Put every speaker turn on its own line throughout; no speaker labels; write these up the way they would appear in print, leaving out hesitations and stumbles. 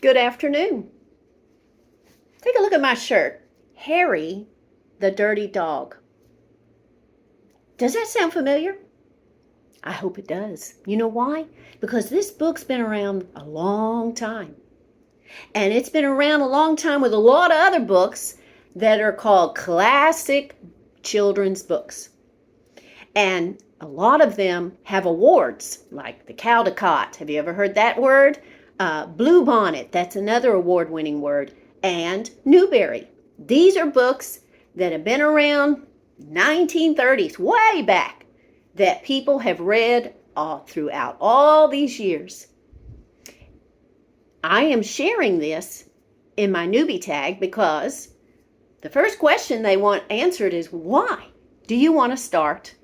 Good afternoon. Take a look at my shirt. Harry the Dirty Dog. Does that sound familiar? I hope it does. You know why? Because this book's been around a long time. And it's been around a long time with a lot of other books that are called classic children's books. And a lot of them have awards, like the Caldecott. Have you ever heard that word? Bluebonnet, that's another award-winning word. And Newbery. These are books that have been around 1930s, way back, that people have read all throughout all these years. I am sharing this in my newbie tag because the first question they want answered is, why do you want to start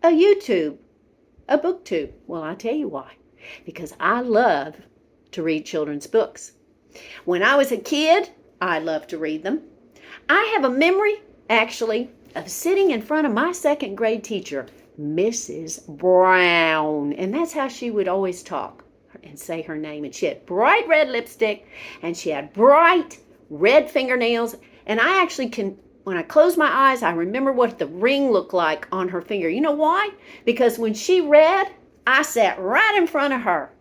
a YouTube, a booktube? Well, I'll tell you why. Because I love to read children's books. When I was a kid, I loved to read them. I have a memory, actually, of sitting in front of my second grade teacher, Mrs. Brown. And that's how she would always talk and say her name. And she had bright red lipstick, and she had bright red fingernails. And I actually can, when I close my eyes, I remember what the ring looked like on her finger. You know why? Because when she read, I sat right in front of her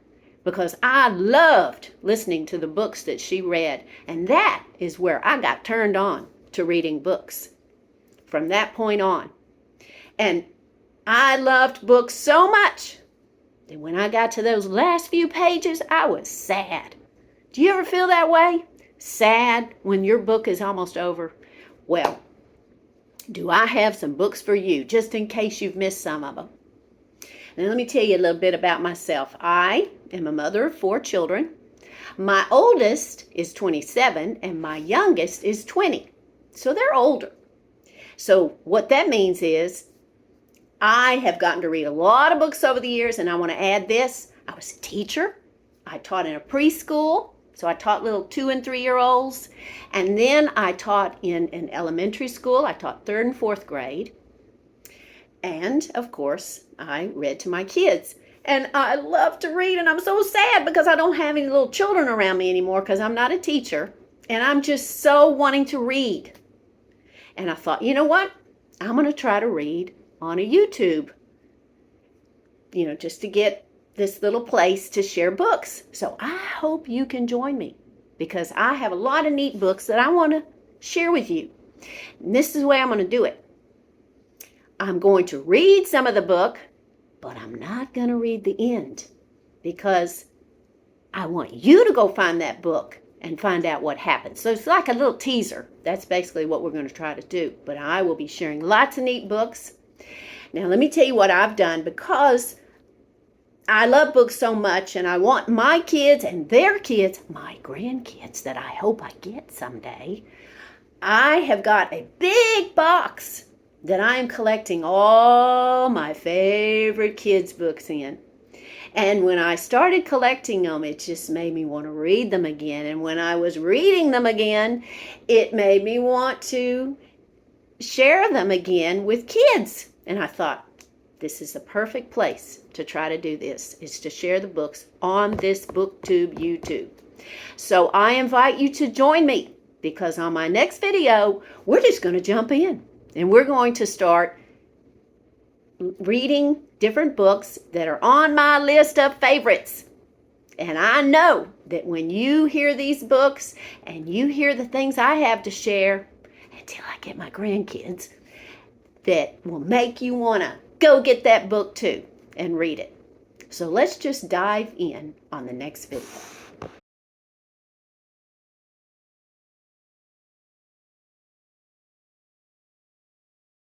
because I loved listening to the books that she read. And that is where I got turned on to reading books from that point on. And I loved books so much that when I got to those last few pages, I was sad. Do you ever feel that way? Sad when your book is almost over? Well, do I have some books for you, just in case you've missed some of them. Now, let me tell you a little bit about myself. I am a mother of 4 children. My oldest is 27, and my youngest is 20. So they're older. So what that means is I have gotten to read a lot of books over the years, and I want to add this. I was a teacher. I taught in a preschool. So I taught little 2- and 3-year-olds. And then I taught in an elementary school. I taught 3rd and 4th grade. And, of course, I read to my kids. And I love to read, and I'm so sad because I don't have any little children around me anymore because I'm not a teacher. And I'm just so wanting to read. And I thought, you know what? I'm going to try to read on a YouTube, just to get this little place to share books. So I hope you can join me because I have a lot of neat books that I want to share with you. And this is the way I'm going to do it. I'm going to read some of the book, but I'm not going to read the end because I want you to go find that book and find out what happens. So it's like a little teaser. That's basically what we're going to try to do. But I will be sharing lots of neat books. Now, let me tell you what I've done because I love books so much, and I want my kids and their kids, my grandkids that I hope I get someday. I have got a big box that I am collecting all my favorite kids' books in. And when I started collecting them, it just made me want to read them again. And when I was reading them again, it made me want to share them again with kids. And I thought, this is the perfect place to try to do this, is to share the books on this BookTube YouTube. So I invite you to join me because on my next video, we're just going to jump in and we're going to start reading different books that are on my list of favorites. And I know that when you hear these books and you hear the things I have to share until I get my grandkids, that will make you want to go get that book too and read it. So let's just dive in on the next video.